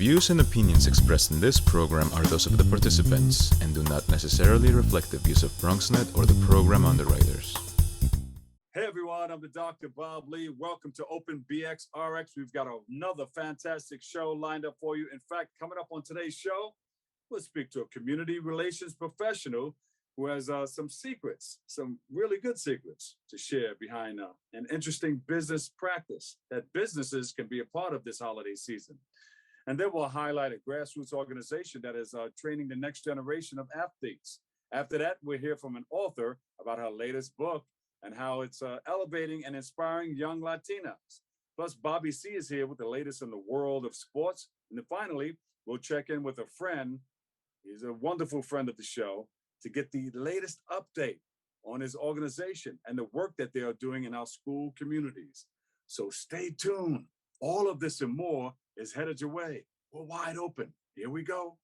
views and opinions expressed in this program are those of the participants and do not necessarily reflect the views of BronxNet or the program underwriters. Hey everyone, I'm the Dr. Bob Lee. Welcome to Open BXRX. We've got another fantastic show lined up for you. In fact, coming up on today's show, we'll speak to a community relations professional who has some secrets, some really good secrets to share behind an interesting business practice that businesses can be a part of this holiday season. And then we'll highlight a grassroots organization that is training the next generation of athletes. After that, we'll hear from an author about her latest book and how it's elevating and inspiring young Latinas. Plus, Bobby C is here with the latest in the world of sports. And then finally, we'll check in with a friend. He's a wonderful friend of the show to get the latest update on his organization and the work that they are doing in our school communities. So stay tuned. All of this and more is headed your way. We're wide open. Here we go.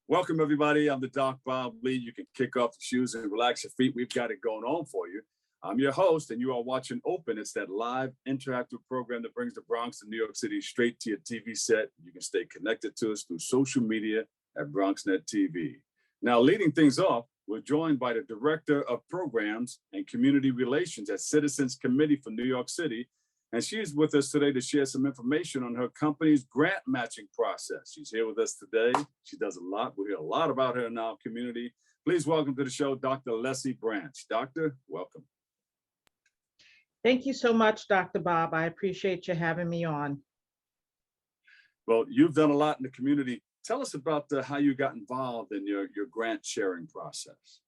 Welcome, everybody. I'm the Doc Bob Lee. You can kick off the shoes and relax your feet. We've got it going on for you. I'm your host, and you are watching Open. It's that live interactive program that brings the Bronx and New York City straight to your TV set. You can stay connected to us through social media at BronxNet TV. Now, leading things off, we're joined by the Director of Programs and Community Relations at Citizens Committee for New York City. And she's with us today to share some information on her company's grant matching process. She's here with us today. She does a lot. We hear a lot about her in our community. Please welcome to the show, Dr. Lessie Branch. Doctor, welcome. Thank you so much, Dr. Bob. I appreciate you having me on. Well, you've done a lot in the community. Tell us about how you got involved in your grant sharing process.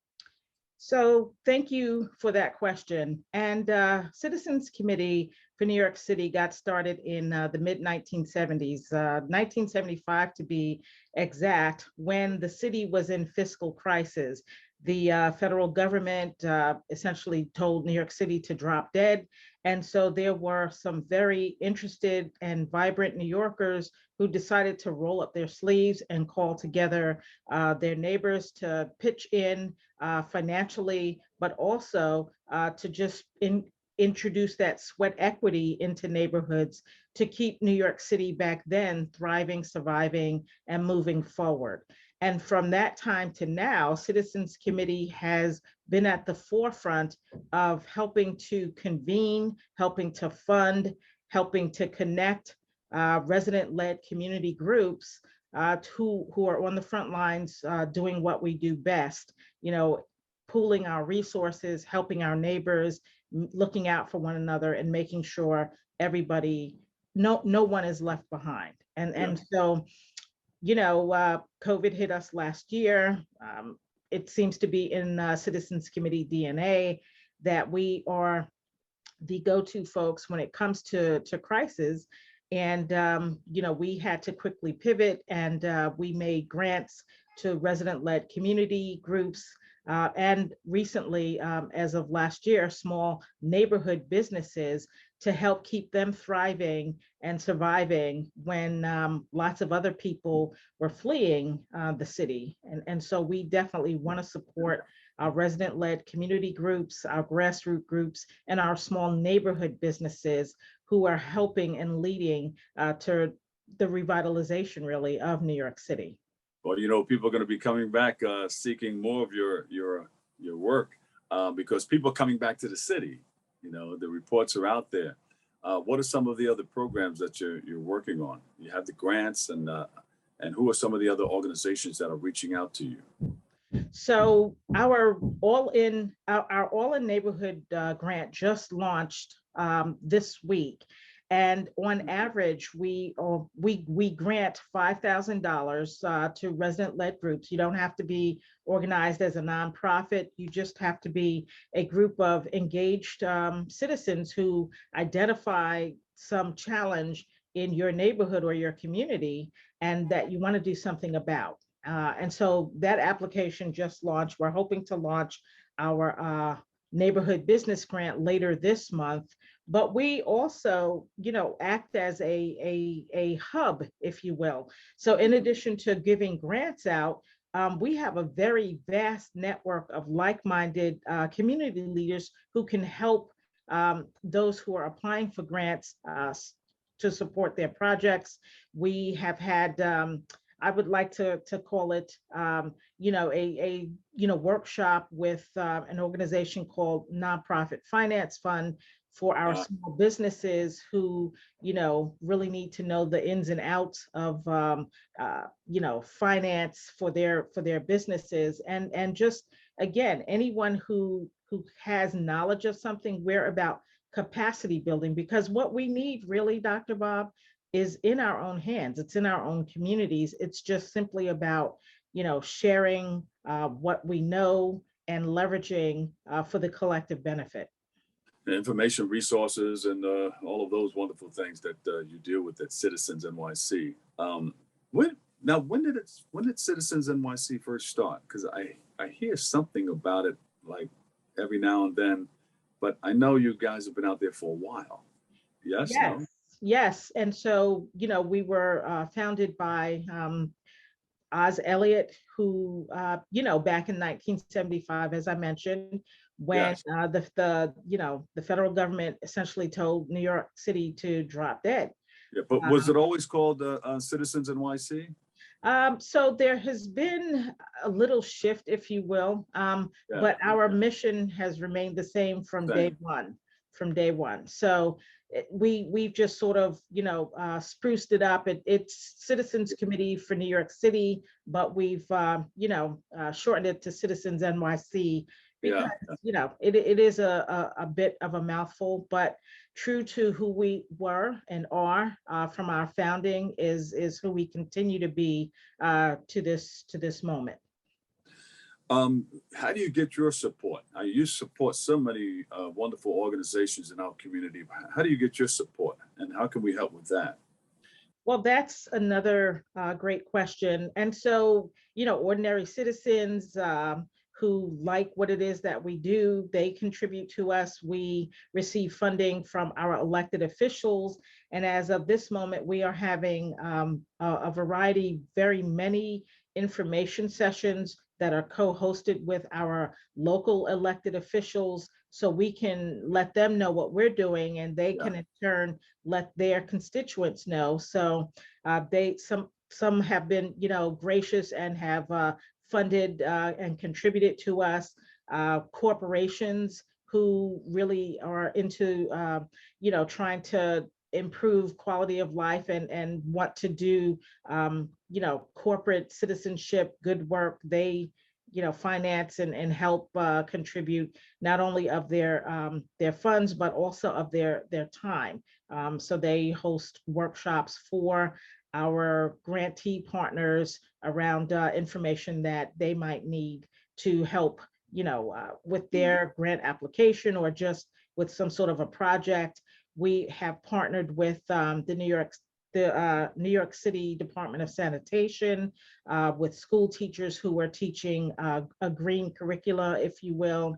So thank you for that question. And Citizens Committee for New York City got started in the mid-1970s, 1975 to be exact, when the city was in fiscal crisis. The federal government essentially told New York City to drop dead. And so there were some very interested and vibrant New Yorkers who decided to roll up their sleeves and call together their neighbors to pitch in financially, but also to just introduce that sweat equity into neighborhoods to keep New York City back then thriving, surviving, and moving forward. And from that time to now, Citizens Committee has been at the forefront of helping to convene, helping to fund, helping to connect resident-led community groups who are on the front lines doing what we do best, pooling our resources, helping our neighbors, looking out for one another, and making sure everybody, no one is left behind. And so, COVID hit us last year. It seems to be in Citizens Committee DNA that we are the go-to folks when it comes to crisis. And, we had to quickly pivot, and we made grants to resident-led community groups. And recently, as of last year, small neighborhood businesses to help keep them thriving and surviving when lots of other people were fleeing the city. And so we definitely want to support our resident-led community groups, our grassroots groups, and our small neighborhood businesses who are helping and leading to the revitalization, really, of New York City. Well, people are going to be coming back seeking more of your work because people are coming back to the city. The reports are out there. What are some of the other programs that you're working on? You have the grants, and who are some of the other organizations that are reaching out to you? So our all-in neighborhood grant just launched this week. And on average, we grant $5,000 to resident-led groups. You don't have to be organized as a nonprofit. You just have to be a group of engaged citizens who identify some challenge in your neighborhood or your community and that you want to do something about. And so that application just launched. We're hoping to launch our neighborhood business grant later this month. But we also, act as a hub, if you will. So in addition to giving grants out, we have a very vast network of like-minded community leaders who can help those who are applying for grants to support their projects. We have had, I would like to call it, a workshop with an organization called Nonprofit Finance Fund for our small businesses who, really need to know the ins and outs of, finance for their businesses. And just, again, anyone who has knowledge of something, we're about capacity building, because what we need really, Dr. Bob, is in our own hands. It's in our own communities. It's just simply about, sharing what we know and leveraging for the collective benefit. Information resources and all of those wonderful things that you deal with at Citizens NYC. When did Citizens NYC first start? Because I hear something about it like every now and then, but I know you guys have been out there for a while. Yes. Yes. No? Yes. And so, we were founded by Oz Elliott, who, back in 1975, as I mentioned, when Yes. the federal government essentially told New York City to drop dead. Yeah, but was it always called Citizens NYC? So there has been a little shift, if you will, but our mission has remained the same from day one. So we've just sort of, spruced it up. It's Citizens Committee for New York City, but we've, shortened it to Citizens NYC because, it is a bit of a mouthful, but true to who we were and are from our founding is who we continue to be to this moment. How do you get your support? You support so many wonderful organizations in our community. How do you get your support, and how can we help with that? Well, that's another great question. And so, ordinary citizens who like what it is that we do, they contribute to us. We receive funding from our elected officials. And as of this moment, we are having a variety, very many information sessions that are co-hosted with our local elected officials, so we can let them know what we're doing and they can in turn let their constituents know. So some have been, gracious and have funded and contributed to us. Corporations who really are into, trying to improve quality of life and want to do, corporate citizenship, good work. They, finance and help contribute not only of their funds, but also of their time. So they host workshops for our grantee partners around information that they might need to help, with their grant application or just with some sort of a project. We have partnered with the New York City Department of Sanitation, with school teachers who are teaching a green curricula, if you will.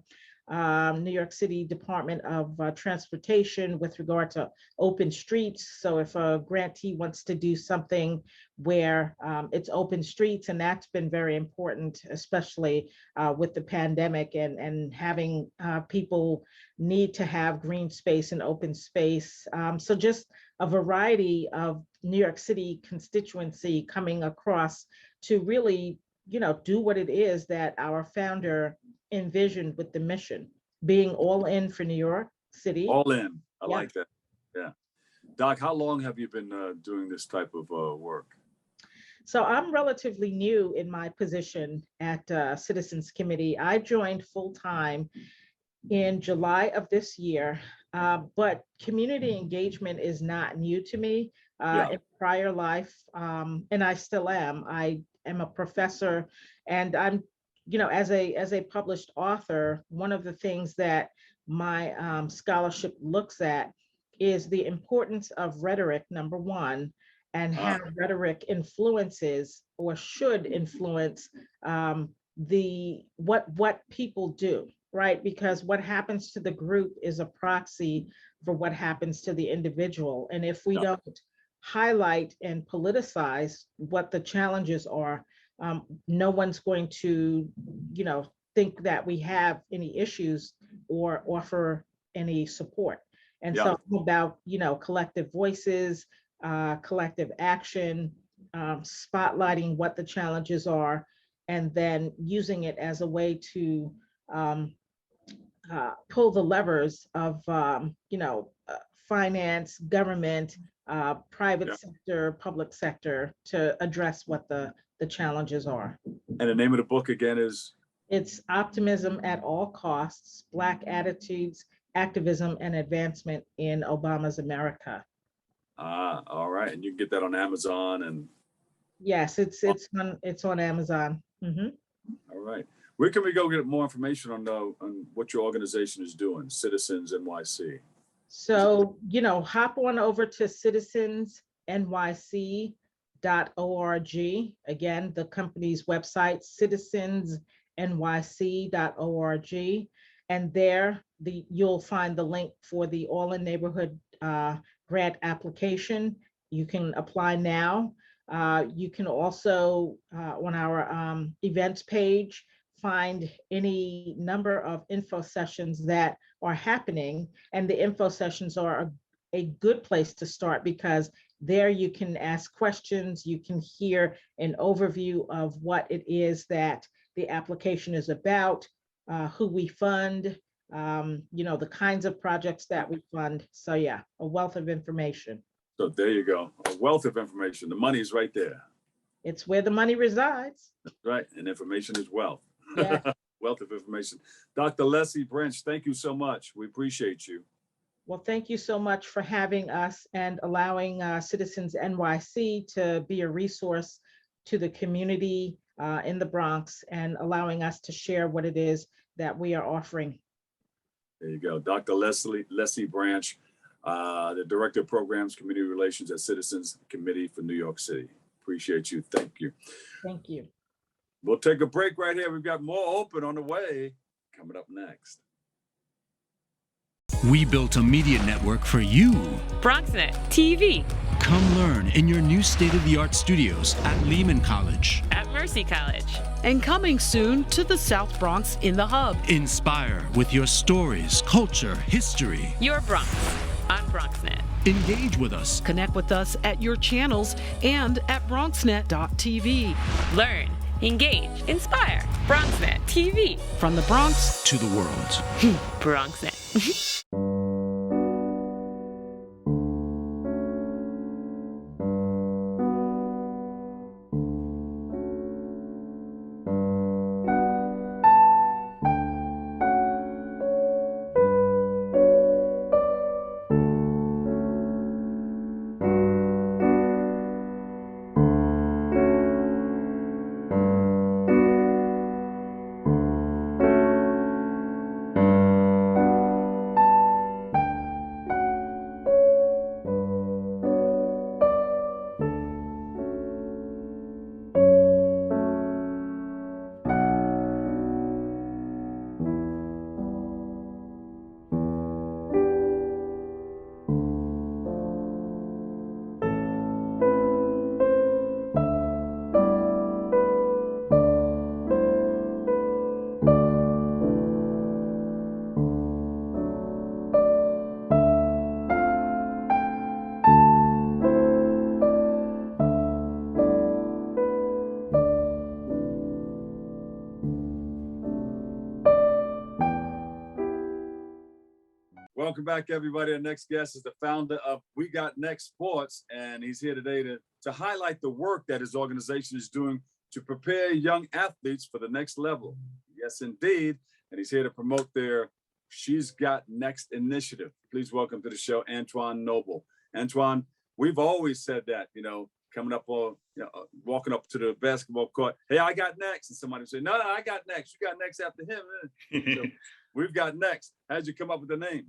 New York City Department of Transportation with regard to open streets. So if a grantee wants to do something where it's open streets, and that's been very important, especially with the pandemic and having people need to have green space and open space. So just a variety of New York City constituency coming across to really, do what it is that our founder envisioned with the mission, being all in for New York City. All in. I like that. Yeah. Doc, how long have you been doing this type of work? So I'm relatively new in my position at Citizens Committee. I joined full time in July of this year. But community engagement is not new to me. Yeah. In prior life, and I still am. I am a professor, and I'm, as a published author, one of the things that my scholarship looks at is the importance of rhetoric, number one, and how rhetoric influences or should influence the what people do, right? Because what happens to the group is a proxy for what happens to the individual. And if we don't highlight and politicize what the challenges are, no one's going to, think that we have any issues or offer any support. And so I'm about, collective voices, collective action, spotlighting what the challenges are, and then using it as a way to pull the levers of, finance, government, private sector, public sector to address what the challenges are. And the name of the book again is? It's Optimism at All Costs, Black Attitudes, Activism, and Advancement in Obama's America. All right. And you can get that on Amazon and. Yes, it's on Amazon. Mm-hmm. All right. Where can we go get more information on what your organization is doing, Citizens NYC? So, hop on over to citizensnyc.org. Again, the company's website, citizensnyc.org. And there you'll find the link for the All in Neighborhood grant application. You can apply now. You can also, on our events page, find any number of info sessions that are happening. And the info sessions are a good place to start, because there you can ask questions, you can hear an overview of what it is that the application is about, who we fund, the kinds of projects that we fund. So yeah, a wealth of information. So there you go, a wealth of information. The money is right there. It's where the money resides. That's right, and information is wealth. Yeah. Wealth of information. Dr. Lessie Branch, thank you so much. We appreciate you. Well, thank you so much for having us and allowing Citizens NYC to be a resource to the community in the Bronx, and allowing us to share what it is that we are offering. There you go. Dr. Lessie Branch, the Director of Programs, Community Relations at Citizens Committee for New York City. Appreciate you. Thank you. Thank you. We'll take a break right here. We've got more open on the way coming up next. We built a media network for you. BronxNet TV. Come learn in your new state-of-the-art studios at Lehman College. At Mercy College. And coming soon to the South Bronx in the Hub. Inspire with your stories, culture, history. Your Bronx on BronxNet. Engage with us. Connect with us at your channels and at BronxNet.tv. Learn, engage, inspire. BronxNet TV. From the Bronx to the world. BronxNet. Welcome back, everybody. Our next guest is the founder of We Got Next Sports, and he's here today to highlight the work that his organization is doing to prepare young athletes for the next level. Yes, indeed. And he's here to promote their She's Got Next initiative. Please welcome to the show, Antoine Noble. Antoine, we've always said that, coming up on, walking up to the basketball court, hey, I got next. And somebody would say, no, I got next. You got next after him. So we've got next. How'd you come up with the name?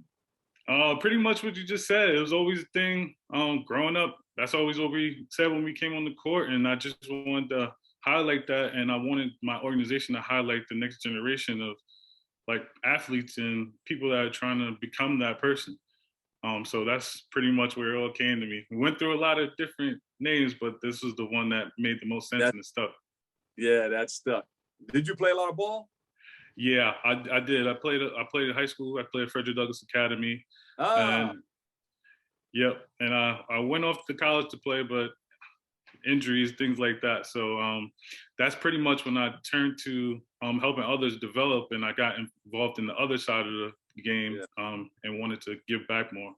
Pretty much what you just said. It was always a thing growing up. That's always what we said when we came on the court. And I just wanted to highlight that. And I wanted my organization to highlight the next generation of like athletes and people that are trying to become that person. So that's pretty much where it all came to me. We went through a lot of different names, but this was the one that made the most sense and it stuck. Yeah, that stuck. Did you play a lot of ball? Yeah, I did. I played at high school. I played at Frederick Douglass Academy. And I went off to college to play, but injuries, things like that. So that's pretty much when I turned to helping others develop, and I got involved in the other side of the game and wanted to give back more.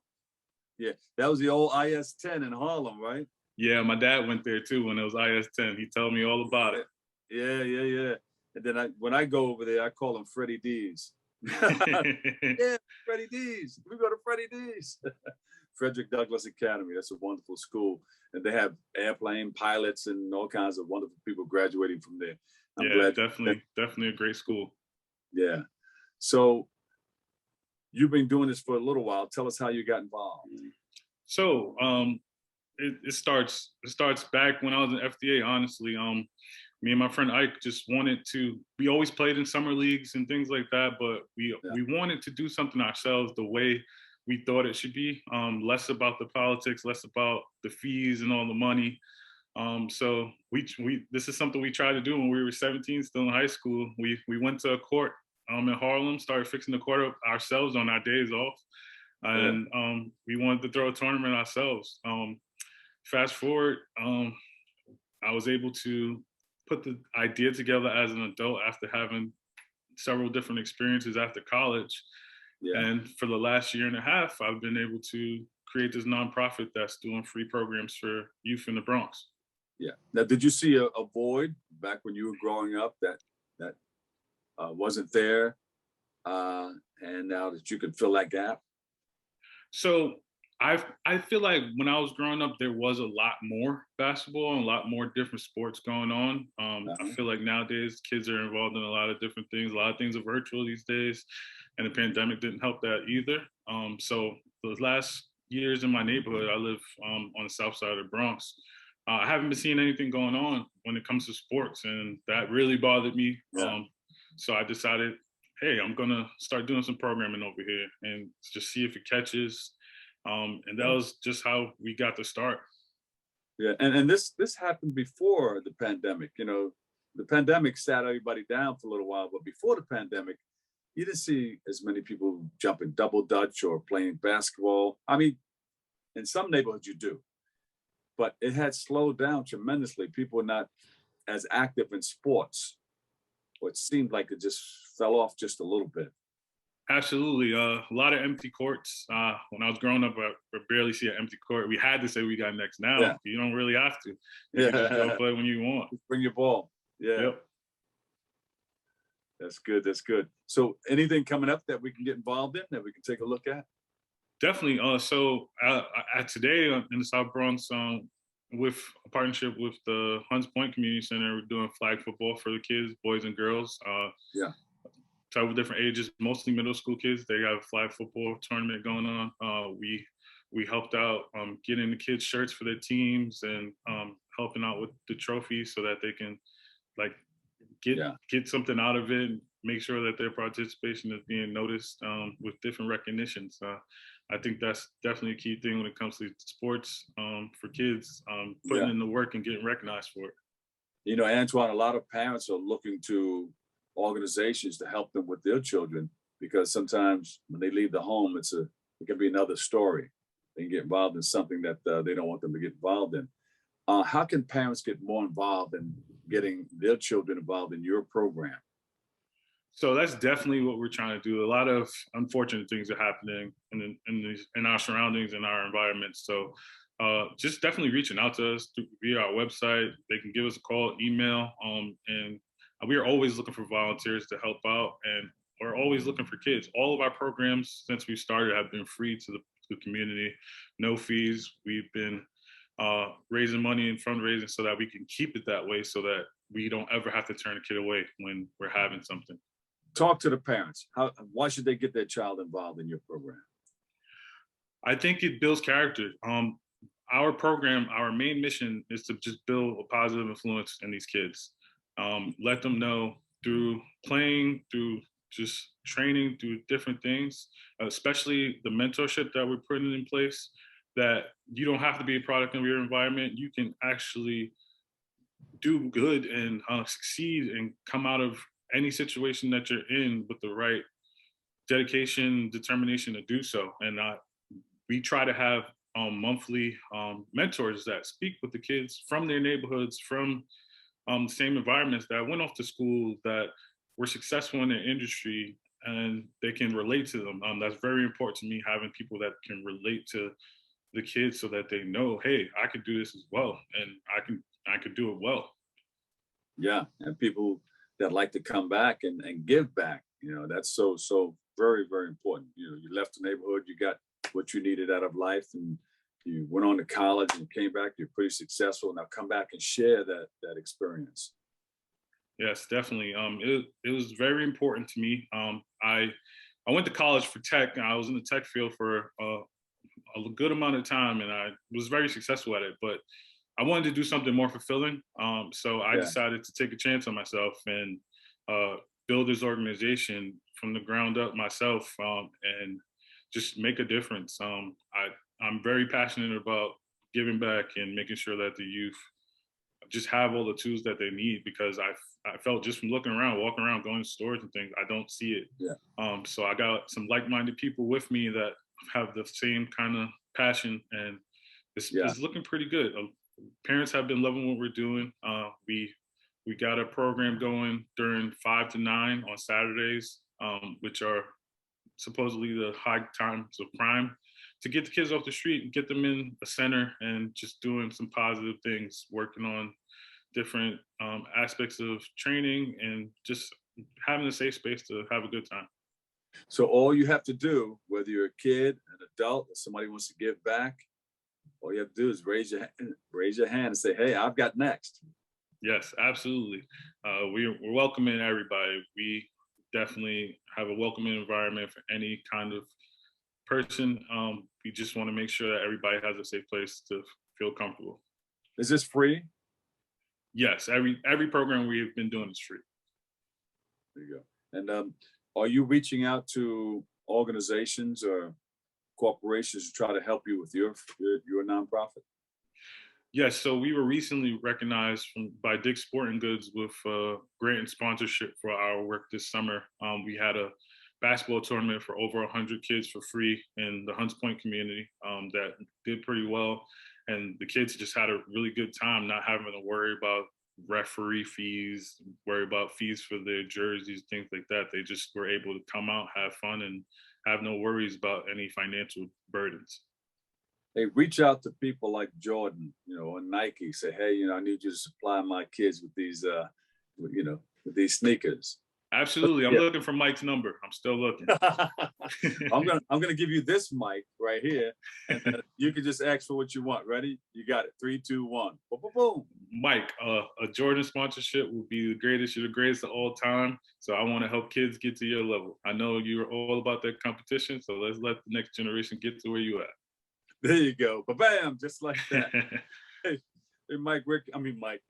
Yeah, that was the old IS-10 in Harlem, right? Yeah, my dad went there too when it was IS-10. He told me all about it. Yeah. And then when I go over there, I call them Freddie D's. Yeah, Freddie D's. We go to Freddie D's. Frederick Douglass Academy. That's a wonderful school. And they have airplane pilots and all kinds of wonderful people graduating from there. I'm glad definitely a great school. Yeah. So you've been doing this for a little while. Tell us how you got involved. So it starts back when I was in FDA, honestly. Me and my friend Ike just we always played in summer leagues and things like that, but we wanted to do something ourselves the way we thought it should be, less about the politics, less about the fees and all the money. So this is something we tried to do when we were 17, still in high school. We went to a court in Harlem, started fixing the court up ourselves on our days off. And we wanted to throw a tournament ourselves. Fast forward, I was able to put the idea together as an adult after having several different experiences after college. Yeah. And for the last year and a half, I've been able to create this nonprofit that's doing free programs for youth in the Bronx. Yeah. Now, did you see a void back when you were growing up that wasn't there, and now that you can fill that gap? So I feel like when I was growing up, there was a lot more basketball and a lot more different sports going on. I feel like nowadays kids are involved in a lot of different things. A lot of things are virtual these days, and the pandemic didn't help that either. So the last years in my neighborhood, I live on the south side of the Bronx. I haven't been seeing anything going on when it comes to sports, and that really bothered me. Yeah. So I decided, hey, I'm gonna start doing some programming over here and just see if it catches. And that was just how we got to start. Yeah, and this happened before the pandemic. The pandemic sat everybody down for a little while, but before the pandemic, you didn't see as many people jumping double dutch or playing basketball. I mean, in some neighborhoods you do, but it had slowed down tremendously. People were not as active in sports, or it seemed like it just fell off just a little bit. Absolutely. A lot of empty courts. When I was growing up, I barely see an empty court. We had to say we got next. Now you don't really have to. You can just go play when you want. Bring your ball. Yeah. Yep. That's good. That's good. So anything coming up that we can get involved in that we can take a look at? Definitely. So today in the South Bronx, with a partnership with the Hunts Point Community Center, we're doing flag football for the kids, boys and girls. Several different ages, mostly middle school kids. They have a flag football tournament going on. We helped out getting the kids shirts for their teams and helping out with the trophies so that they can get something out of it and make sure that their participation is being noticed with different recognitions. I think that's definitely a key thing when it comes to sports for kids, putting in the work and getting recognized for it. Antoine, a lot of parents are looking to organizations to help them with their children, because sometimes when they leave the home, it can be another story. They can get involved in something that they don't want them to get involved in. How can parents get more involved in getting their children involved in your program? So that's definitely what we're trying to do. A lot of unfortunate things are happening in our surroundings, in our environment. So just definitely reaching out to us via our website. They can give us a call, email, and we are always looking for volunteers to help out. And are always looking for kids. All of our programs since we started have been free to the community, no fees. We've been raising money and fundraising so that we can keep it that way, so that we don't ever have to turn a kid away when we're having something. Talk to the parents. Why should they get their child involved in your program? I think it builds character. Our program, our main mission is to just build a positive influence in these kids. Let them know through playing, through just training, through different things, especially the mentorship that we're putting in place, that you don't have to be a product of your environment. You can actually do good and succeed and come out of any situation that you're in with the right dedication, determination to do so. And we try to have monthly mentors that speak with the kids from their neighborhoods, from the same environments, that went off to school, that were successful in their industry, and they can relate to them. That's very important to me, having people that can relate to the kids so that they know, hey, I could do this as well, and I could do it well. Yeah, and people that like to come back and give back. That's so very, very important. You left the neighborhood, you got what you needed out of life, and you went on to college and came back, you're pretty successful. Now come back and share that experience. Yes, definitely. It was very important to me. I went to college for tech, and I was in the tech field for a good amount of time, and I was very successful at it, but I wanted to do something more fulfilling. So I decided to take a chance on myself and build this organization from the ground up myself, and just make a difference. I'm very passionate about giving back and making sure that the youth just have all the tools that they need, because I felt just from looking around, walking around, going to stores and things, I don't see it. Yeah. So I got some like-minded people with me that have the same kind of passion, and it's looking pretty good. Parents have been loving what we're doing. We got a program going during 5 to 9 on Saturdays, which are supposedly the high times of crime, to get the kids off the street and get them in a center and just doing some positive things, working on different aspects of training and just having a safe space to have a good time. So all you have to do, whether you're a kid, an adult, or somebody wants to give back, all you have to do is raise your hand and say, hey, I've got next. Yes, absolutely. We're welcoming everybody. We definitely have a welcoming environment for any kind of person. We just want to make sure that everybody has a safe place to feel comfortable. Is this free? Yes, every program we've been doing is free. There you go. And are you reaching out to organizations or corporations to try to help you with your nonprofit? Yes, so we were recently recognized by Dick's Sporting Goods with grant and sponsorship for our work this summer. We had a basketball tournament for over 100 kids for free in the Hunts Point community that did pretty well. And the kids just had a really good time, not having to worry about referee fees, worry about fees for their jerseys, things like that. They just were able to come out, have fun, and have no worries about any financial burdens. They reach out to people like Jordan, and Nike, say, hey, I need you to supply my kids with these, with these sneakers. Absolutely. I'm looking for Mike's number. I'm still looking. I'm gonna give you this mic right here, and you can just ask for what you want. Ready? You got it. 3, 2, 1. Boom, boom, boom. Mike, a Jordan sponsorship would be the greatest. You're the greatest of all time. So I want to help kids get to your level. I know you're all about that competition. So let's let the next generation get to where you at. There you go. Ba-bam, just like that. Hey, Mike.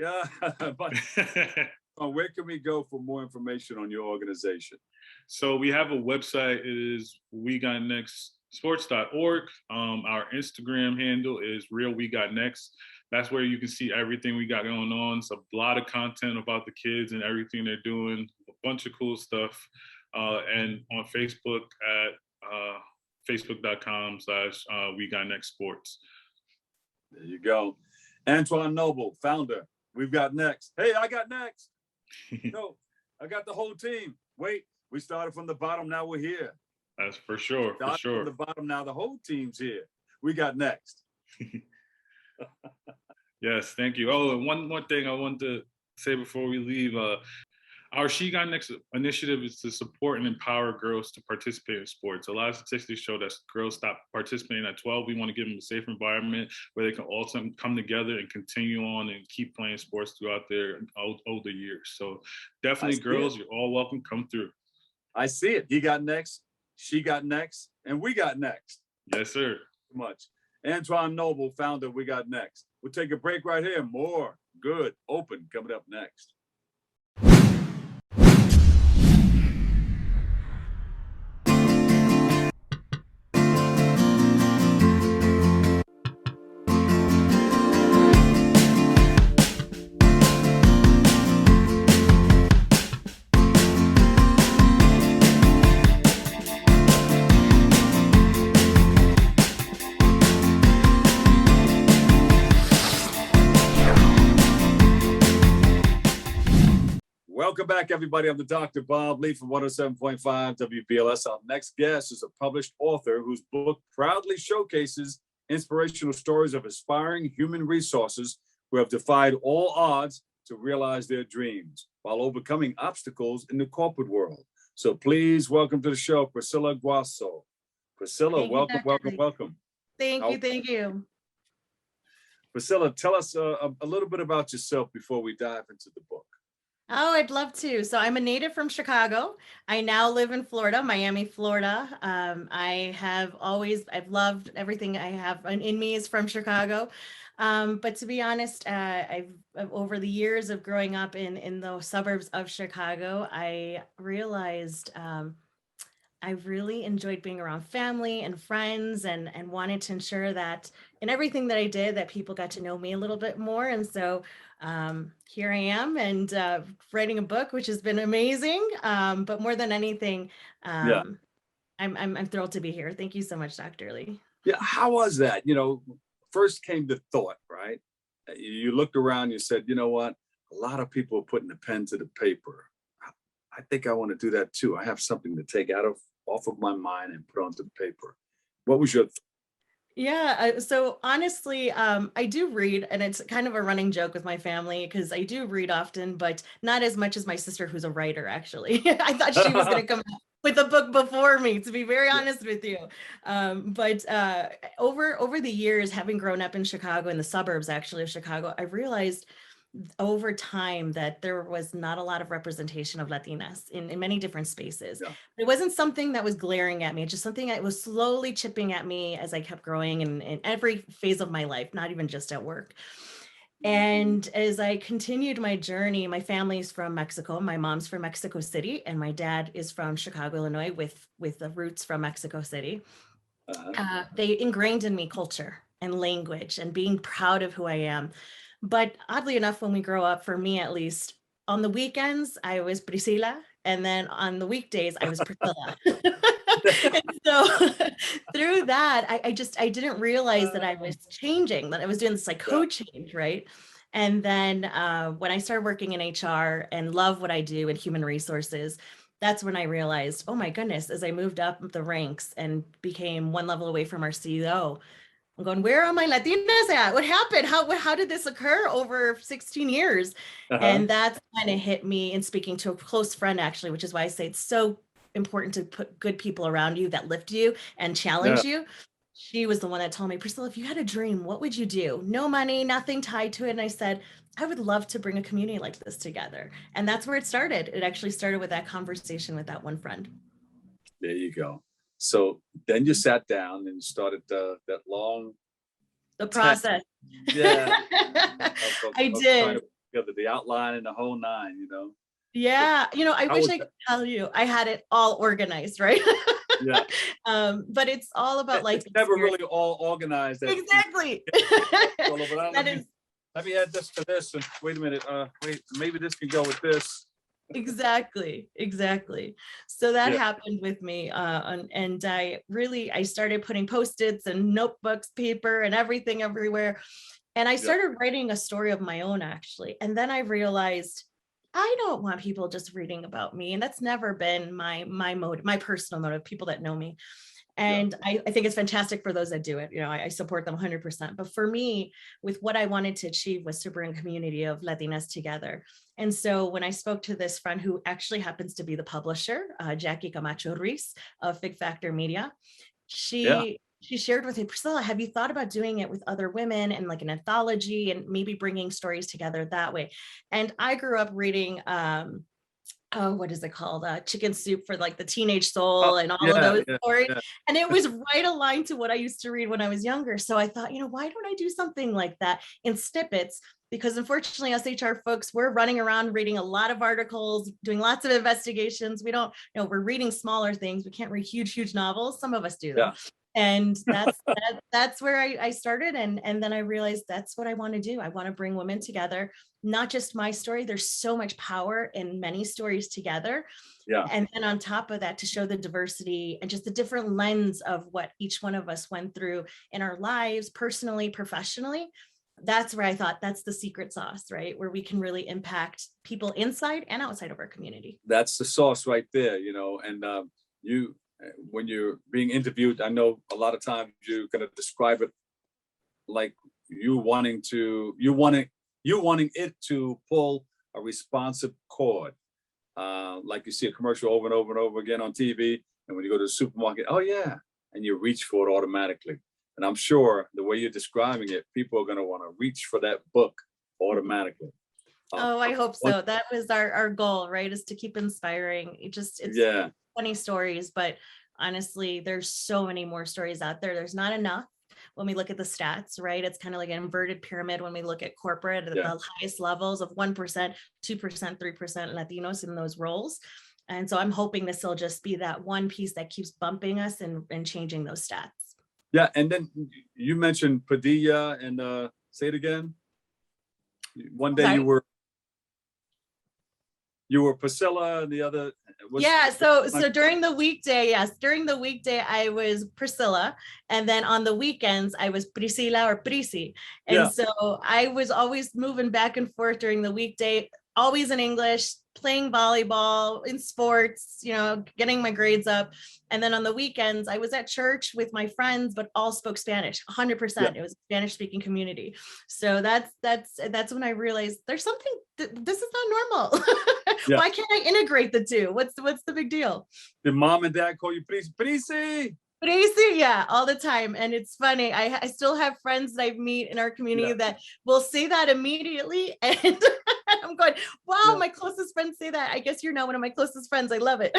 Yeah. Where can we go for more information on your organization? So we have a website. It is wegotnextsports.org. Our Instagram handle is realwegotnext. That's where you can see everything we got going on. It's a lot of content about the kids and everything they're doing, a bunch of cool stuff. And on Facebook at facebook.com/wegotnextsports. There you go. Antoine Noble, founder. We've got next. Hey, I got next. No, I got the whole team. Wait, we started from the bottom. Now we're here. That's for sure. For sure. From the bottom. Now the whole team's here. We got next. Yes, thank you. Oh, and one more thing I wanted to say before we leave. Our She Got Next initiative is to support and empower girls to participate in sports. A lot of statistics show that girls stop participating at 12. We want to give them a safe environment where they can also come together and continue on and keep playing sports throughout their older years. So definitely girls, you're all welcome. Come through. I see it. He got next, she got next, and we got next. Yes, sir. Too much. Antoine Noble, founder of We Got Next. We'll take a break right here. More Good Open coming up next. Welcome back, everybody. I'm the Dr. Bob Lee from 107.5 WBLS. Our next guest is a published author whose book proudly showcases inspirational stories of aspiring human resources who have defied all odds to realize their dreams while overcoming obstacles in the corporate world. So please welcome to the show, Priscilla Guasso. Priscilla, welcome. Thank you. Priscilla, tell us a little bit about yourself before we dive into the book. Oh, I'd love to. So I'm a native from Chicago. I now live in Florida, Miami, Florida. I've loved everything I have in me is from Chicago. But to be honest, I've over the years of growing up in the suburbs of Chicago, I realized I really enjoyed being around family and friends and wanted to ensure that in everything that I did, that people got to know me a little bit more. And so here I am and writing a book, which has been amazing. But more than anything, I'm thrilled to be here. Thank you so much, Dr. Lee. Yeah, how was that? You know, first came the thought, right? You looked around, you said, you know what? A lot of people are putting the pen to the paper. I think I want to do that too. I have something to take off of my mind and put onto the paper. What was your Yeah, so honestly, I do read, and it's kind of a running joke with my family because I do read often, but not as much as my sister, who's a writer, actually. I thought she was going to come out with a book before me, to be very honest with you. But over the years, having grown up in Chicago, in the suburbs actually of Chicago, I realized over time that there was not a lot of representation of Latinas in many different spaces. Yeah. It wasn't something that was glaring at me, just something that was slowly chipping at me as I kept growing in every phase of my life, not even just at work. And as I continued my journey, my family's from Mexico. My mom's from Mexico City, and my dad is from Chicago, Illinois, with the roots from Mexico City. They ingrained in me culture and language and being proud of who I am. But oddly enough, when we grow up, for me at least, on the weekends, I was Priscilla. And then on the weekdays, I was Priscilla. And so through that, I didn't realize that I was changing, that I was doing this like code change, right? And then when I started working in HR and love what I do in human resources, that's when I realized, oh my goodness, as I moved up the ranks and became one level away from our CEO, I'm going, where are my Latinas at? What happened? How did this occur over 16 years? And that's kind of hit me in speaking to a close friend, actually, which is why I say it's so important to put good people around you that lift you and challenge you. She was the one that told me, Priscilla, if you had a dream, what would you do? No money, nothing tied to it. And I said, I would love to bring a community like this together. And that's where it started. It actually started with that conversation with that one friend. There you go. So then you sat down and started the process. Yeah. I did. The outline and the whole nine, Yeah. I wish I could tell you I had it all organized, right? Yeah. But it's all about life. It's never really all organized. Exactly. Let me add this to this. And wait a minute. Maybe this can go with this. Exactly. So that happened with me. And I started putting Post-its and notebooks, paper and everything everywhere. And I started writing a story of my own, actually. And then I realized I don't want people just reading about me. And that's never been my motive, my personal motive, people that know me. And I think it's fantastic for those that do it. You know, I support them 100%. But for me, with what I wanted to achieve was to bring a community of Latinas together. And so when I spoke to this friend who actually happens to be the publisher, Jackie Camacho Ruiz of Fig Factor Media, she shared with me, Priscilla, have you thought about doing it with other women and like an anthology and maybe bringing stories together that way? And I grew up reading, what is it called? Chicken Soup for like the Teenage Soul and all of those stories. Yeah. And it was right aligned to what I used to read when I was younger. So I thought, why don't I do something like that in snippets? Because unfortunately, us HR folks, we're running around reading a lot of articles, doing lots of investigations. We don't, we're reading smaller things. We can't read huge novels. Some of us do them. Yeah. And that's where I started. And then I realized that's what I want to do. I want to bring women together, not just my story. There's so much power in many stories together. Yeah. And then on top of that, to show the diversity and just the different lens of what each one of us went through in our lives, personally, professionally. That's where I thought that's the secret sauce, right? Where we can really impact people inside and outside of our community. That's the sauce right there, and when you're being interviewed, I know a lot of times you're going to describe it like you wanting it to pull a responsive chord. Like you see a commercial over and over and over again on TV. And when you go to the supermarket, oh yeah, and you reach for it automatically. And I'm sure the way you're describing it, people are going to want to reach for that book automatically. I hope so. That was our goal, right? Is to keep inspiring. It's 20 stories, but honestly, there's so many more stories out there. There's not enough when we look at the stats, right? It's kind of like an inverted pyramid when we look at corporate at the highest levels of 1%, 2%, 3% Latinos in those roles. And so I'm hoping this will just be that one piece that keeps bumping us and changing those stats. Yeah, and then you mentioned Padilla and say it again. One day you were Priscilla, and the other. So during the weekday, I was Priscilla, and then on the weekends I was Priscilla or Prisi, and so I was always moving back and forth during the weekday, always in English, playing volleyball, in sports, getting my grades up. And then on the weekends, I was at church with my friends, but all spoke Spanish, 100%. Yeah. It was a Spanish speaking community. So that's when I realized there's something, this is not normal. Yeah. Why can't I integrate the two? What's the big deal? Did mom and dad call you Prisi? Prisi, yeah, all the time. And it's funny. I still have friends that I meet in our community that will say that immediately. And I'm going, wow, my closest friends say that. I guess you're now one of my closest friends. I love it.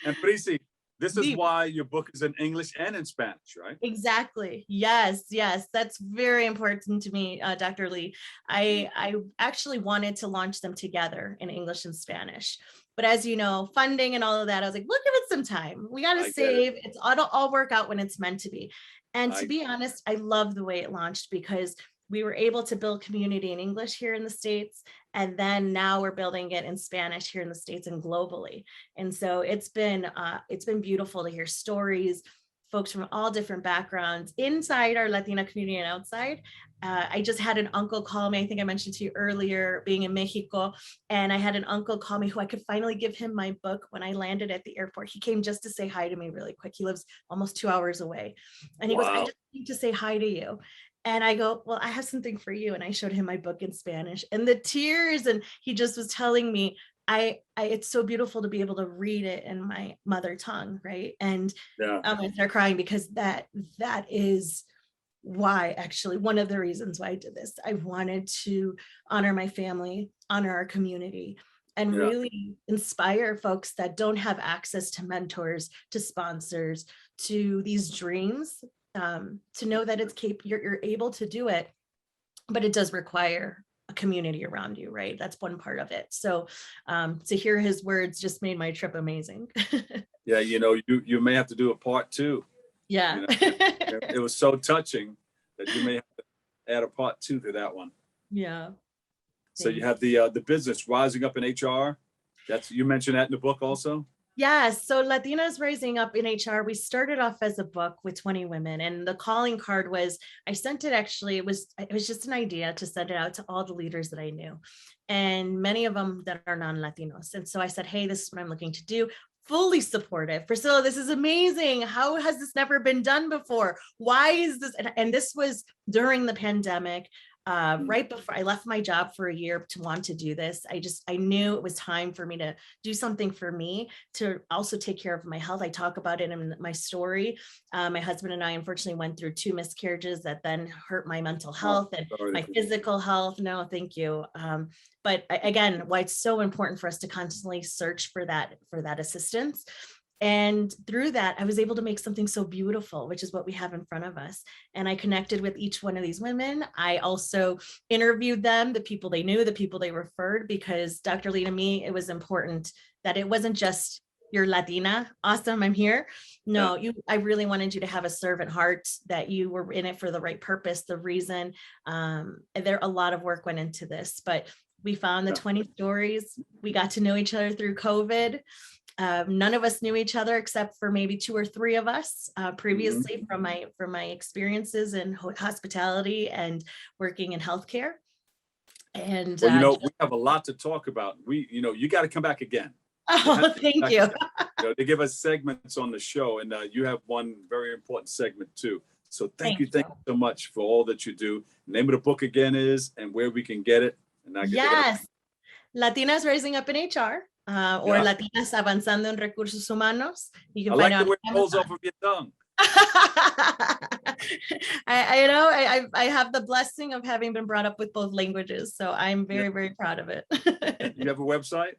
And Prisi, this is why your book is in English and in Spanish, right? Exactly. Yes. That's very important to me, Dr. Lee. I actually wanted to launch them together in English and Spanish. But as you know, funding and all of that, I was like, we'll give it some time. We got to save. It's all work out when it's meant to be. And to be honest, I love the way it launched because we were able to build community in English here in the States. And then now we're building it in Spanish here in the States and globally. And so it's been beautiful to hear stories, folks from all different backgrounds inside our Latina community and outside. I just had an uncle call me. I think I mentioned to you earlier, being in Mexico, and I had an uncle call me who I could finally give him my book when I landed at the airport. He came just to say hi to me really quick. He lives almost 2 hours away. And he goes, I just need to say hi to you. And I go, well, I have something for you. And I showed him my book in Spanish and the tears. And he just was telling me, it's so beautiful to be able to read it in my mother tongue, right? And I start crying because that is why, actually, one of the reasons why I did this. I wanted to honor my family, honor our community, and really inspire folks that don't have access to mentors, to sponsors, to these dreams, to know that you're able to do it, but it does require a community around you, right? That's one part of it. So to hear his words just made my trip amazing. Yeah, you may have to do a part 2. Yeah. It was so touching that you may have to add a part 2 to that one. Yeah. So you have the business Rising Up in HR. You mentioned that in the book also? Yes. So Latinas Rising Up in HR, we started off as a book with 20 women, and the calling card was, I sent it actually, it was just an idea to send it out to all the leaders that I knew, and many of them that are non-Latinos. And so I said, hey, this is what I'm looking to do. fully supportive. Priscilla, this is amazing. How has this never been done before? Why is this? And this was during the pandemic, right before I left my job for a year to want to do this. I knew it was time for me to do something for me, to also take care of my health. I talk about it in my story. My husband and I unfortunately went through 2 miscarriages that then hurt my mental health and my physical health. No, thank you. But again, why it's so important for us to constantly search for that assistance. And through that, I was able to make something so beautiful, which is what we have in front of us. And I connected with each one of these women. I also interviewed them, the people they knew, the people they referred, because Dr. Lee, to me, it was important that it wasn't just you're Latina, awesome, I'm here. No, I really wanted you to have a servant heart, that you were in it for the right purpose, the reason. A lot of work went into this, but we found the 20 stories. We got to know each other through COVID. None of us knew each other except for maybe 2 or 3 of us previously from my experiences in hospitality and working in healthcare. And well, we have a lot to talk about. You got to come back again. Oh, thank you. They give us segments on the show, and you have one very important segment too. So thank you so much for all that you do. Name of the book again is, and where we can get it. And yes, Latinas Rising Up in HR. Or Latinas Avanzando en Recursos Humanos. You can find it on Amazon. It rolls off of your tongue. I have the blessing of having been brought up with both languages, so I'm very, very proud of it. You have a website?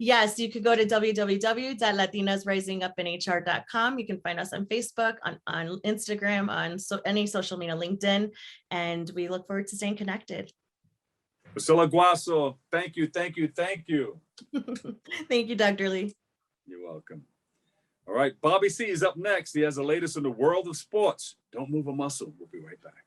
Yes, you could go to www.latinasrisingupinhr.com. You can find us on Facebook, on Instagram, on any social media, LinkedIn, and we look forward to staying connected. Priscilla Guasso, thank you, thank you, thank you. Thank you, Dr. Lee. You're welcome. All right, Bobby C is up next. He has the latest in the world of sports. Don't move a muscle. We'll be right back.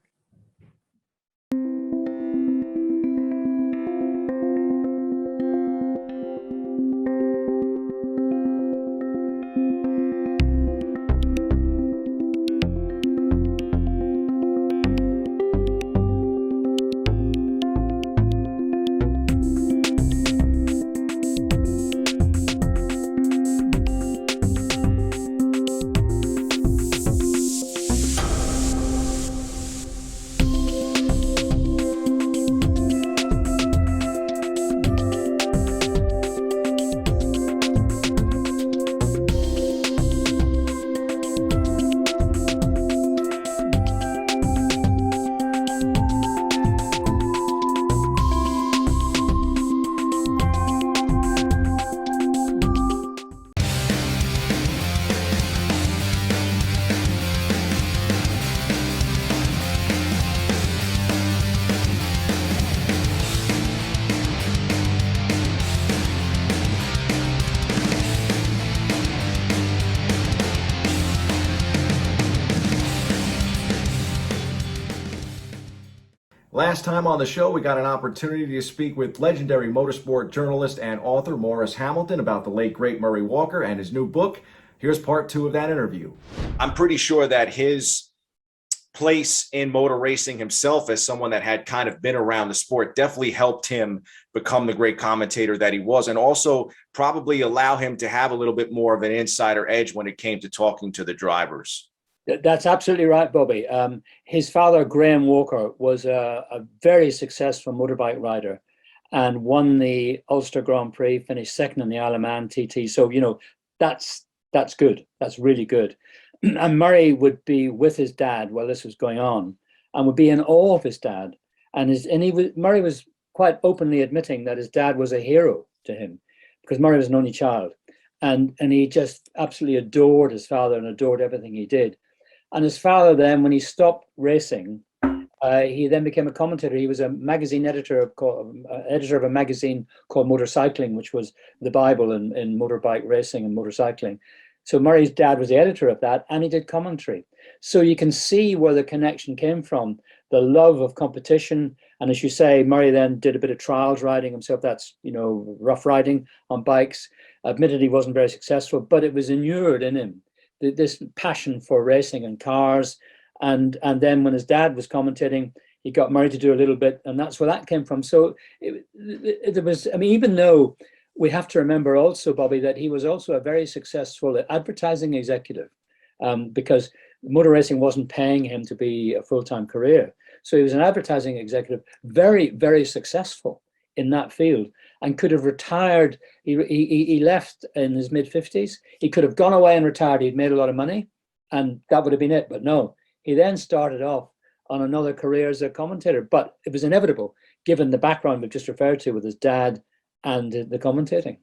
Last time on the show, we got an opportunity to speak with legendary motorsport journalist and author Morris Hamilton about the late, great Murray Walker and his new book. Here's part 2 of that interview. I'm pretty sure that his place in motor racing himself, as someone that had kind of been around the sport, definitely helped him become the great commentator that he was, and also probably allow him to have a little bit more of an insider edge when it came to talking to the drivers. That's absolutely right, Bobby. His father, Graham Walker, was a very successful motorbike rider and won the Ulster Grand Prix, finished second in the Isle of Man TT. So, that's good. That's really good. And Murray would be with his dad while this was going on and would be in awe of his dad. Murray was quite openly admitting that his dad was a hero to him because Murray was an only child. And he just absolutely adored his father and adored everything he did. And his father then, when he stopped racing, he then became a commentator. He was a magazine editor of a magazine called Motorcycling, which was the Bible in motorbike racing and motorcycling. So Murray's dad was the editor of that, and he did commentary. So you can see where the connection came from, the love of competition. And as you say, Murray then did a bit of trials riding himself. That's, rough riding on bikes. Admittedly, he wasn't very successful, but it was inured in him, this passion for racing and cars. And then when his dad was commentating, he got Murray to do a little bit, and that's where that came from. So there was, even though we have to remember also, Bobby, that he was also a very successful advertising executive, because motor racing wasn't paying him to be a full-time career. So he was an advertising executive, very, very successful in that field, and could have retired. He left in his mid-50s. He could have gone away and retired. He'd made a lot of money, and that would have been it. But no, he then started off on another career as a commentator. But it was inevitable, given the background we've just referred to with his dad and the commentating.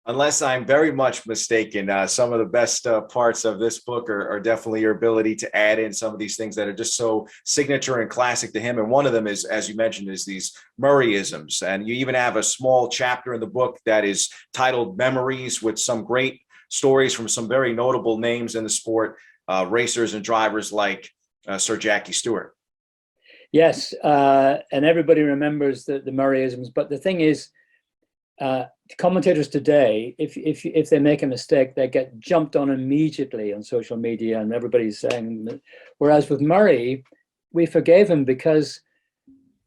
Unless I'm very much mistaken, some of the best parts of this book are definitely your ability to add in some of these things that are just so signature and classic to him. And one of them is, as you mentioned, is these Murrayisms. And you even have a small chapter in the book that is titled Memories, with some great stories from some very notable names in the sport, racers and drivers like Sir Jackie Stewart. Yes, and everybody remembers the Murrayisms. But the thing is, commentators today, if they make a mistake, they get jumped on immediately on social media, and everybody's saying. Whereas with Murray, we forgave him because,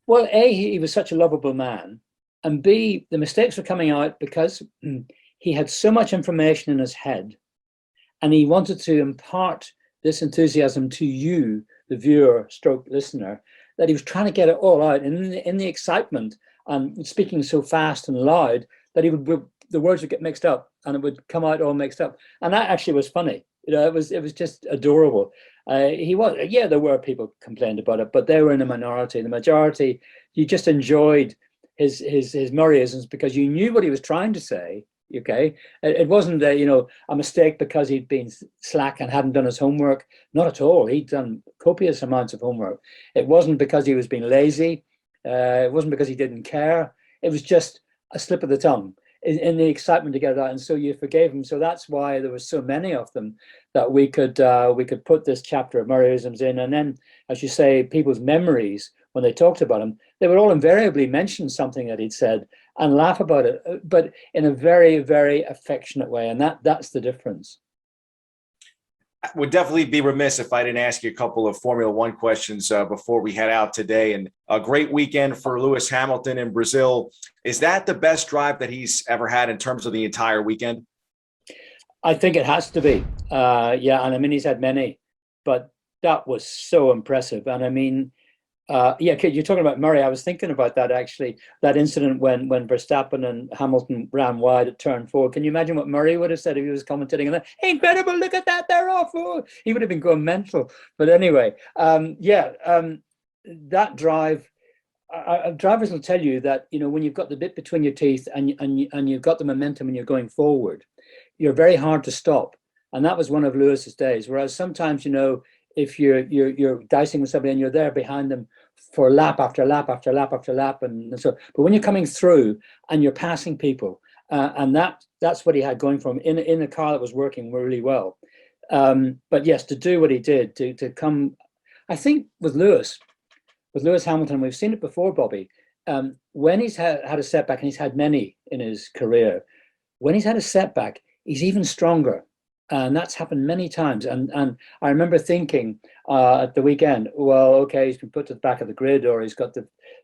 well, A, he was such a lovable man, and B, the mistakes were coming out because he had so much information in his head, and he wanted to impart this enthusiasm to you, the viewer stroke listener, that he was trying to get it all out. And in the excitement and speaking so fast and loud that the words would get mixed up, and it would come out all mixed up. And that actually was funny. It was just adorable. There were people complained about it, but they were in a minority. The majority, you just enjoyed his Murrayisms because you knew what he was trying to say. Okay, it wasn't a mistake because he'd been slack and hadn't done his homework. Not at all. He'd done copious amounts of homework. It wasn't because he was being lazy. It wasn't because he didn't care. It was just a slip of the tongue in the excitement to get it out. And so you forgave him. So that's why there were so many of them that we could put this chapter of Murrayisms in. And then, as you say, people's memories, when they talked about him, they would all invariably mention something that he'd said and laugh about it, but in a very, very affectionate way. And that's the difference. I would definitely be remiss if I didn't ask you a couple of Formula One questions before we head out today. And a great weekend for Lewis Hamilton in Brazil. Is that the best drive that he's ever had in terms of the entire weekend? I think it has to be. Yeah, and I mean, he's had many, but that was so impressive. And I mean, you're talking about Murray. I was thinking about that actually, that incident when Verstappen and Hamilton ran wide at turn 4. Can you imagine what Murray would have said if he was commentating on that? Incredible, look at that, they're off. He would have been going mental. But anyway, that drive, drivers will tell you that, when you've got the bit between your teeth and you've got the momentum and you're going forward, you're very hard to stop. And that was one of Lewis's days. Whereas sometimes, if you're dicing with somebody and you're there behind them for lap after lap after lap after lap, and so, but when you're coming through and you're passing people, and that's what he had going for him in a car that was working really well. But yes, to do what he did, to come, I think with Lewis Hamilton, we've seen it before, Bobby. When he's had a setback, and he's had many in his career, when he's had a setback, he's even stronger. And that's happened many times. And I remember thinking at the weekend, well, okay, he's been put to the back of the grid, or he's got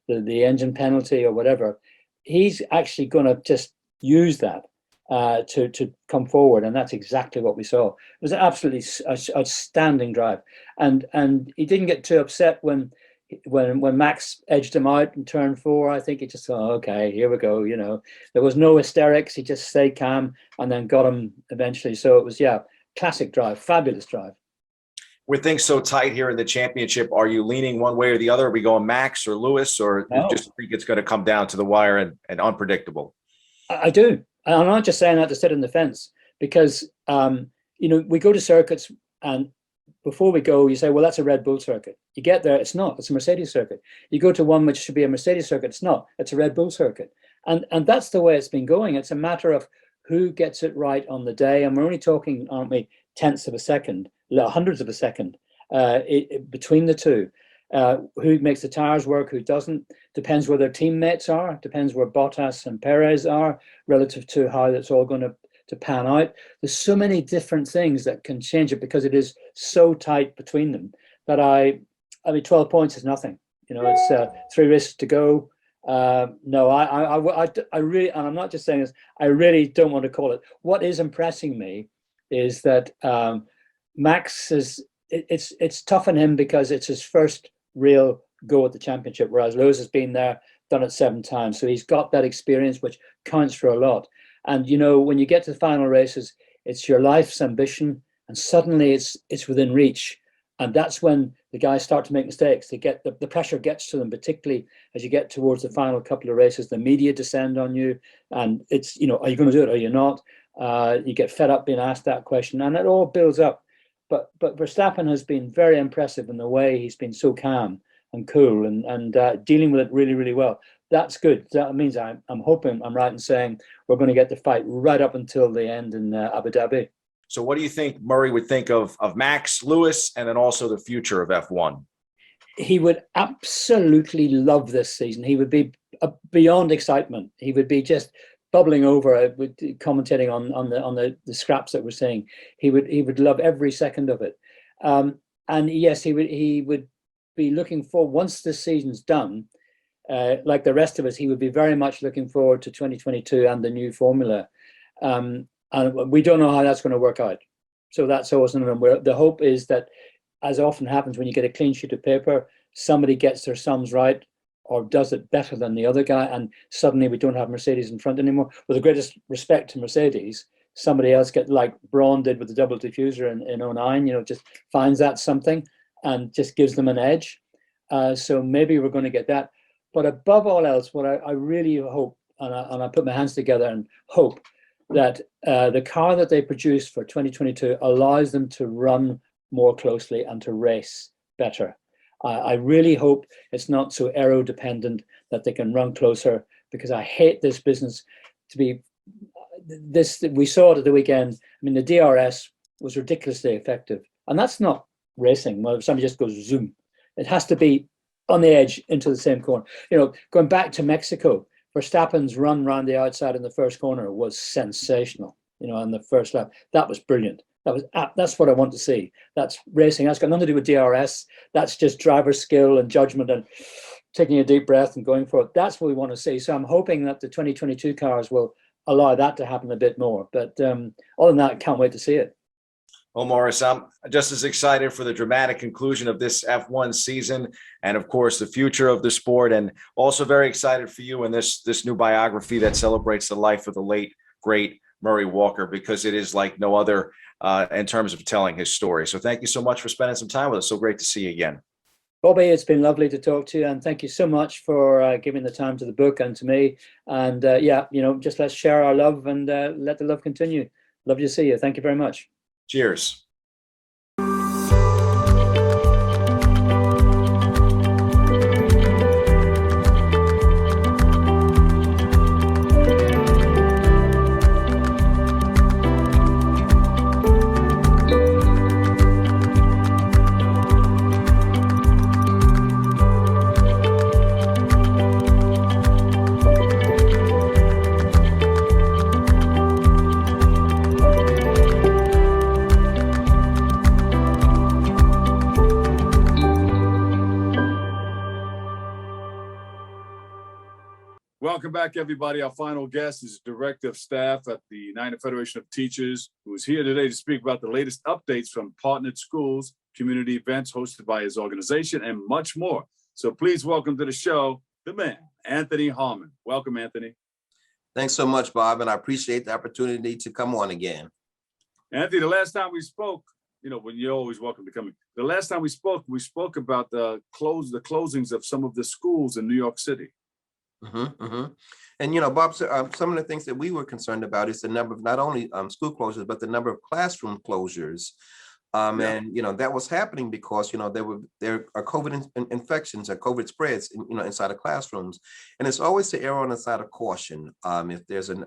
the engine penalty or whatever. He's actually going to just use that to come forward. And that's exactly what we saw. It was an absolutely outstanding drive. And he didn't get too upset when Max edged him out in turn 4. I think he just thought, okay, here we go. There was no hysterics. He just stayed calm and then got him eventually. So it was, classic drive, fabulous drive. With things so tight here in the championship, are you leaning one way or the other? Are we going Max or Lewis, or no? You just think it's going to come down to the wire and unpredictable? I do. I'm not just saying that to sit on the fence, because, we go to circuits, and before we go, you say, well, that's a Red Bull circuit. You get there, it's not. It's a Mercedes circuit. You go to one which should be a Mercedes circuit. It's not. It's a Red Bull circuit. And that's the way it's been going. It's a matter of who gets it right on the day. And we're only talking, aren't we, tenths of a second, hundreds of a second between the two. Who makes the tires work, who doesn't, depends where their teammates are, depends where Bottas and Perez are relative to how that's all going to pan out. There's so many different things that can change it, because it is so tight between them that I mean 12 points is nothing. It's 3 races to go. No, I really, and I'm not just saying this, I really don't want to call it. What is impressing me is that Max it's tough on him because it's his first real go at the championship, whereas Lewis has been there, done it 7 times. So he's got that experience, which counts for a lot. And, you know, when you get to the final races, it's your life's ambition, and suddenly it's within reach. And that's when the guys start to make mistakes. They get the pressure gets to them, particularly as you get towards the final couple of races. The media descend on you, and it's, you know, are you going to do it? Are you not? You get fed up being asked that question, and it all builds up. But Verstappen has been very impressive in the way he's been so calm and cool and dealing with it really, really well. That's good. That means I'm hoping I'm right in saying we're going to get the fight right up until the end in Abu Dhabi. So what do you think Murray would think of Max, Lewis, and then also the future of F1? He would absolutely love this season. He would be beyond excitement. He would be just bubbling over with commentating on the scraps that we're seeing. He would love every second of it. And yes, he would be looking for, once this season's done, like the rest of us, he would be very much looking forward to 2022 and the new formula. And we don't know how that's going to work out. So that's always another. The hope is that, as often happens when you get a clean sheet of paper, somebody gets their sums right or does it better than the other guy, and suddenly we don't have Mercedes in front anymore. With the greatest respect to Mercedes, somebody else get like Braun did with the double diffuser in 09, you know, just finds that something and just gives them an edge. So maybe we're going to get that. But above all else, what I really hope, and I put my hands together and hope, that the car that they produce for 2022 allows them to run more closely and to race better. I really hope it's not so aero dependent, that they can run closer, because I hate this business to be this. We saw it at the weekend. I mean, the DRS was ridiculously effective, and that's not racing. Well, somebody just goes zoom. It has to be on the edge into the same corner. You know, going back to Mexico, Verstappen's run around the outside in the first corner was sensational. You know, on the first lap, that was brilliant. That's what I want to see. That's racing. That's got nothing to do with DRS. That's just driver skill and judgment and taking a deep breath and going for it. That's what we want to see. So I'm hoping that the 2022 cars will allow that to happen a bit more. But other than that, I can't wait to see it. Well, Morris, I'm just as excited for the dramatic conclusion of this F1 season and, of course, the future of the sport, and also very excited for you and this new biography that celebrates the life of the late, great Murray Walker, because it is like no other in terms of telling his story. So thank you so much for spending some time with us. So great to see you again. Bobby, it's been lovely to talk to you, and thank you so much for giving the time to the book and to me. And yeah, you know, just let's share our love and let the love continue. Love to see you. Thank you very much. Cheers. Welcome back, everybody. Our final guest is Director of Staff at the United Federation of Teachers, who is here today to speak about the latest updates from partnered schools, community events hosted by his organization, and much more. So please welcome to the show, the man, Anthony Harmon. Welcome, Anthony. Thanks so much, Bob, and I appreciate the opportunity to come on again. Anthony, the last time we spoke, you know, when you're always welcome to come in. The last time we spoke about the closings of some of the schools in New York City. And, you know, Bob, some of the things that we were concerned about is the number of not only school closures, but the number of classroom closures. And, you know, that was happening because, you know, there are COVID infections or COVID spreads, you know, inside of classrooms. And it's always to err on the side of caution. If there's an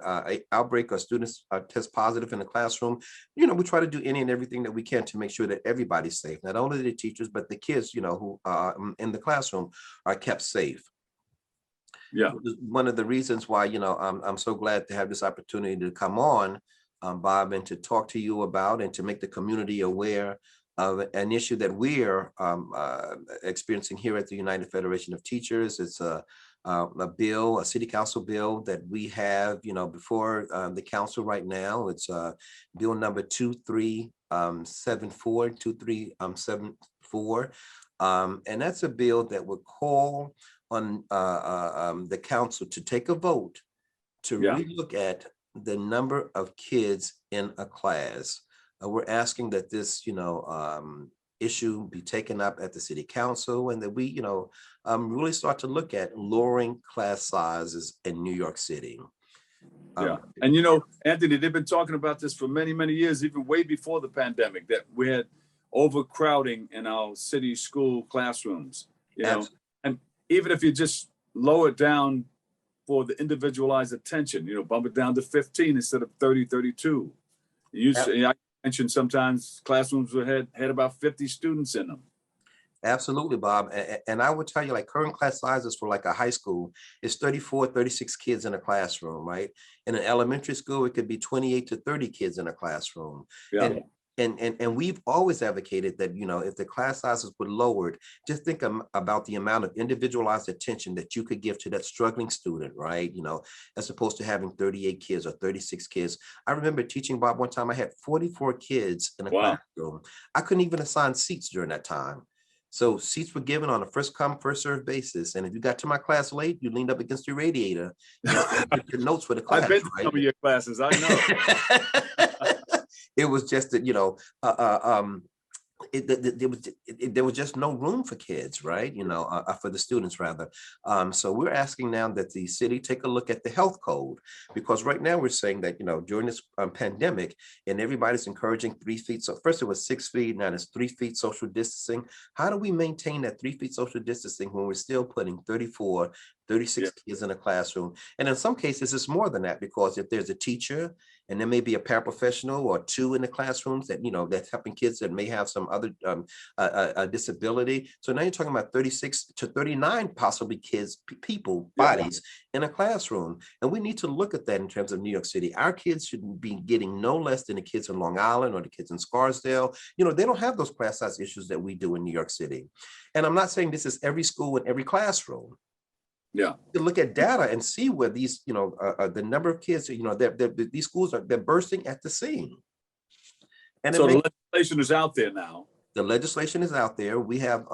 outbreak or students test positive in the classroom, you know, we try to do any and everything that we can to make sure that everybody's safe. Not only the teachers, but the kids, you know, who are in the classroom are kept safe. Yeah. One of the reasons why, you know, I'm so glad to have this opportunity to come on, Bob, and to talk to you about and to make the community aware of an issue that we're experiencing here at the United Federation of Teachers. It's a a city council bill that we have, before the council right now. It's bill number 2374. And that's a bill that would call on the council to take a vote to relook at the number of kids in a class. We're asking that this, issue be taken up at the city council, and that we, really start to look at lowering class sizes in New York City. And Anthony, they've been talking about this for many, many years, even way before the pandemic, that we had overcrowding in our city school classrooms, know, and even if you just lower it down for the individualized attention, bump it down to 15 instead of 30, 32. I mentioned sometimes classrooms would had about 50 students in them. Absolutely, Bob. And I would tell you, like, current class sizes for like a high school is 34, 36 kids in a classroom, right? In an elementary school, it could be 28 to 30 kids in a classroom. And we've always advocated that, if the class sizes were lowered, just think about the amount of individualized attention that you could give to that struggling student, right? As opposed to having 38 kids or 36 kids. I remember teaching, Bob, one time I had 44 kids in a classroom. I couldn't even assign seats during that time. So seats were given on a first come, first served basis. And if you got to my class late, you leaned up against your radiator and took your notes for the class. I've been to some of your classes, I know. It was just that, there was just no room for kids, right? For the students rather. So we're asking now that the city take a look at the health code, because right now we're saying that, during this pandemic, and everybody's encouraging 3 feet. So first it was 6 feet, now it's 3 feet social distancing. How do we maintain that 3 feet social distancing when we're still putting 34, 36 kids in a classroom? And in some cases, it's more than that, because if there's a teacher and there may be a paraprofessional or 2 in the classrooms that, that's helping kids that may have some other disability. So now you're talking about 36 to 39 possibly kids, bodies in a classroom. And we need to look at that in terms of New York City. Our kids should be getting no less than the kids in Long Island or the kids in Scarsdale. They don't have those class size issues that we do in New York City. And I'm not saying this is every school in every classroom. To look at data and see where these, the number of kids, these schools they're bursting at the seam. And so the legislation is out there now. The legislation is out there. We have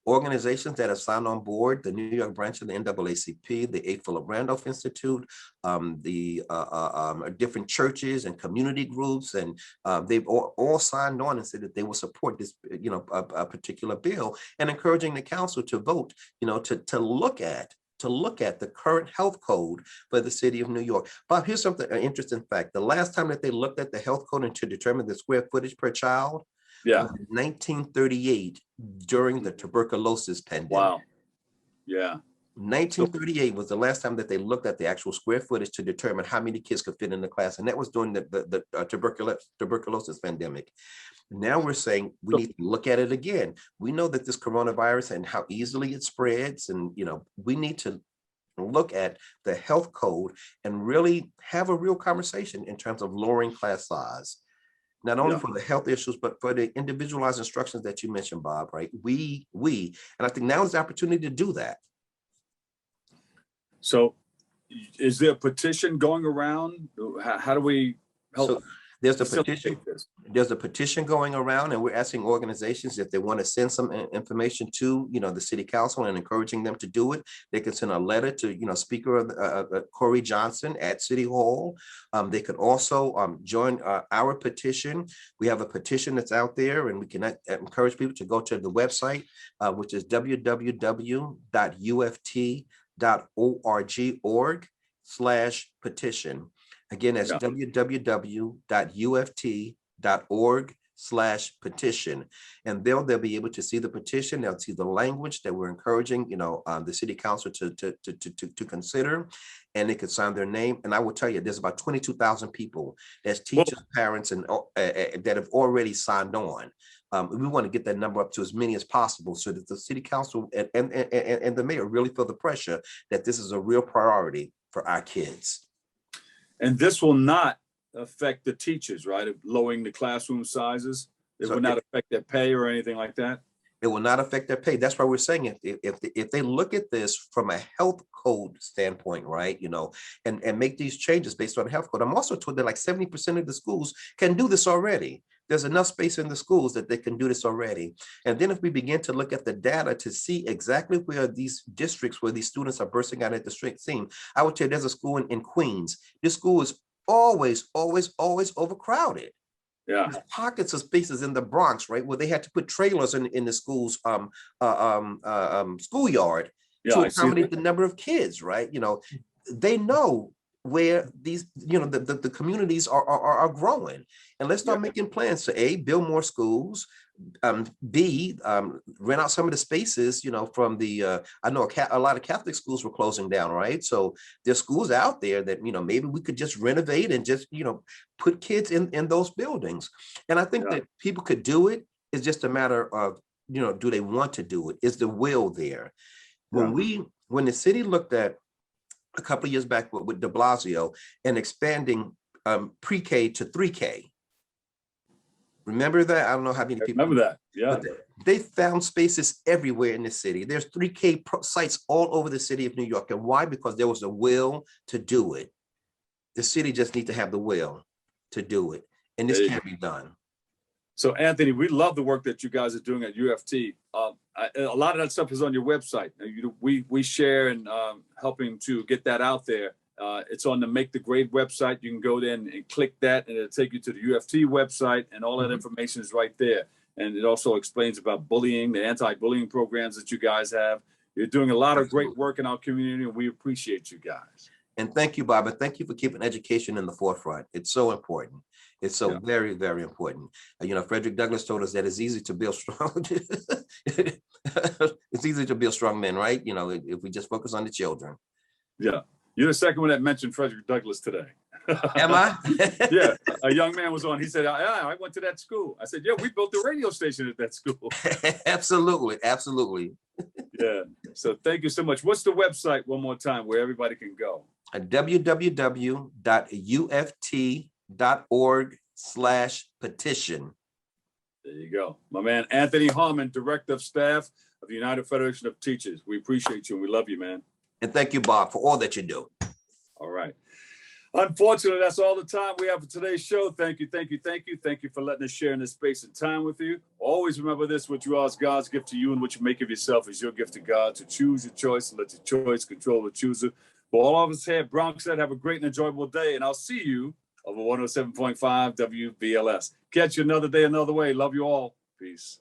organizations that have signed on board: the New York branch of the NAACP, the A. Philip Randolph Institute, the different churches and community groups, and they've all signed on and said that they will support this, a particular bill, and encouraging the council to vote, to look at the current health code for the city of New York. Bob, here's something, an interesting fact. The last time that they looked at the health code and to determine the square footage per child, was in 1938 during the tuberculosis pandemic. Wow. 1938 was the last time that they looked at the actual square footage to determine how many kids could fit in the class. And that was during the tuberculosis pandemic. Now we're saying we need to look at it again. We know that this coronavirus and how easily it spreads. And, we need to look at the health code and really have a real conversation in terms of lowering class size. Not only for the health issues, but for the individualized instructions that you mentioned, Bob, right? We, and I think now is the opportunity to do that. So is there a petition going around? How do we help? So there's a petition going around, and we're asking organizations if they want to send some information to, the city council, and encouraging them to do it. They can send a letter to, Speaker Corey Johnson at City Hall. They could also join our petition. We have a petition that's out there, and we can encourage people to go to the website, which is www.uft.org/petition. Again, that's www.uft.org/petition. And they'll be able to see the petition. They'll see the language that we're encouraging, the city council to consider, and they could sign their name. And I will tell you, there's about 22,000 people, that's teachers, parents, and that have already signed on. We want to get that number up to as many as possible, so that the city council and the mayor really feel the pressure that this is a real priority for our kids. And this will not affect the teachers, right? Of lowering the classroom sizes. It will not affect their pay or anything like that. It will not affect their pay. That's why we're saying if they look at this from a health code standpoint, right, and make these changes based on a health code. I'm also told that like 70% of the schools can do this already. There's enough space in the schools that they can do this already. And then if we begin to look at the data to see exactly where these districts, where these students are bursting out at the seam, I would tell you there's a school in Queens. This school is always overcrowded. Yeah. There's pockets of spaces in the Bronx, right, where they had to put trailers in the school's schoolyard to accommodate the number of kids, right? They know where these, the communities are growing. And let's start making plans to A, build more schools, B, rent out some of the spaces, from the, I know a lot of Catholic schools were closing down, right? So there's schools out there that, maybe we could just renovate and just, put kids in those buildings. And I think that people could do it. It's just a matter of, do they want to do it? Is the will there? When the city looked at a couple of years back with de Blasio and expanding pre-K to 3K. Remember that? I don't know how many people remember that. Yeah. They found spaces everywhere in the city. There's 3K sites all over the city of New York. And why? Because there was a will to do it. The city just needs to have the will to do it. And this can't be done. So Anthony, we love the work that you guys are doing at UFT. A lot of that stuff is on your website. We share and helping to get that out there. It's on the Make the Grade website. You can go there and click that, and it'll take you to the UFT website, and all that information is right there. And it also explains about bullying, the anti-bullying programs that you guys have. You're doing a lot of great work in our community, and we appreciate you guys. And thank you, Bob. And thank you for keeping education in the forefront. It's so important. It's so very, very important. Frederick Douglass told us that it's easy to build strong. It's easy to build strong men, right? If we just focus on the children. Yeah. You're the second one that mentioned Frederick Douglass today. Am I? Yeah. A young man was on. He said, I went to that school. I said, yeah, we built the radio station at that school. Absolutely. Absolutely. Yeah. So thank you so much. What's the website one more time where everybody can go? www.uft.org/petition. There you go. My man, Anthony Harmon, Director of Staff of the United Federation of Teachers. We appreciate you and we love you, man. And thank you, Bob, for all that you do. All right. Unfortunately, that's all the time we have for today's show. Thank you, thank you, thank you. Thank you for letting us share in this space and time with you. Always remember this: what you are is God's gift to you, and what you make of yourself is your gift to God. To choose your choice and let your choice control the chooser. For all of us here at BronxNet, have a great and enjoyable day, and I'll see you over 107.5 WBLS. Catch you another day, another way. Love you all. Peace.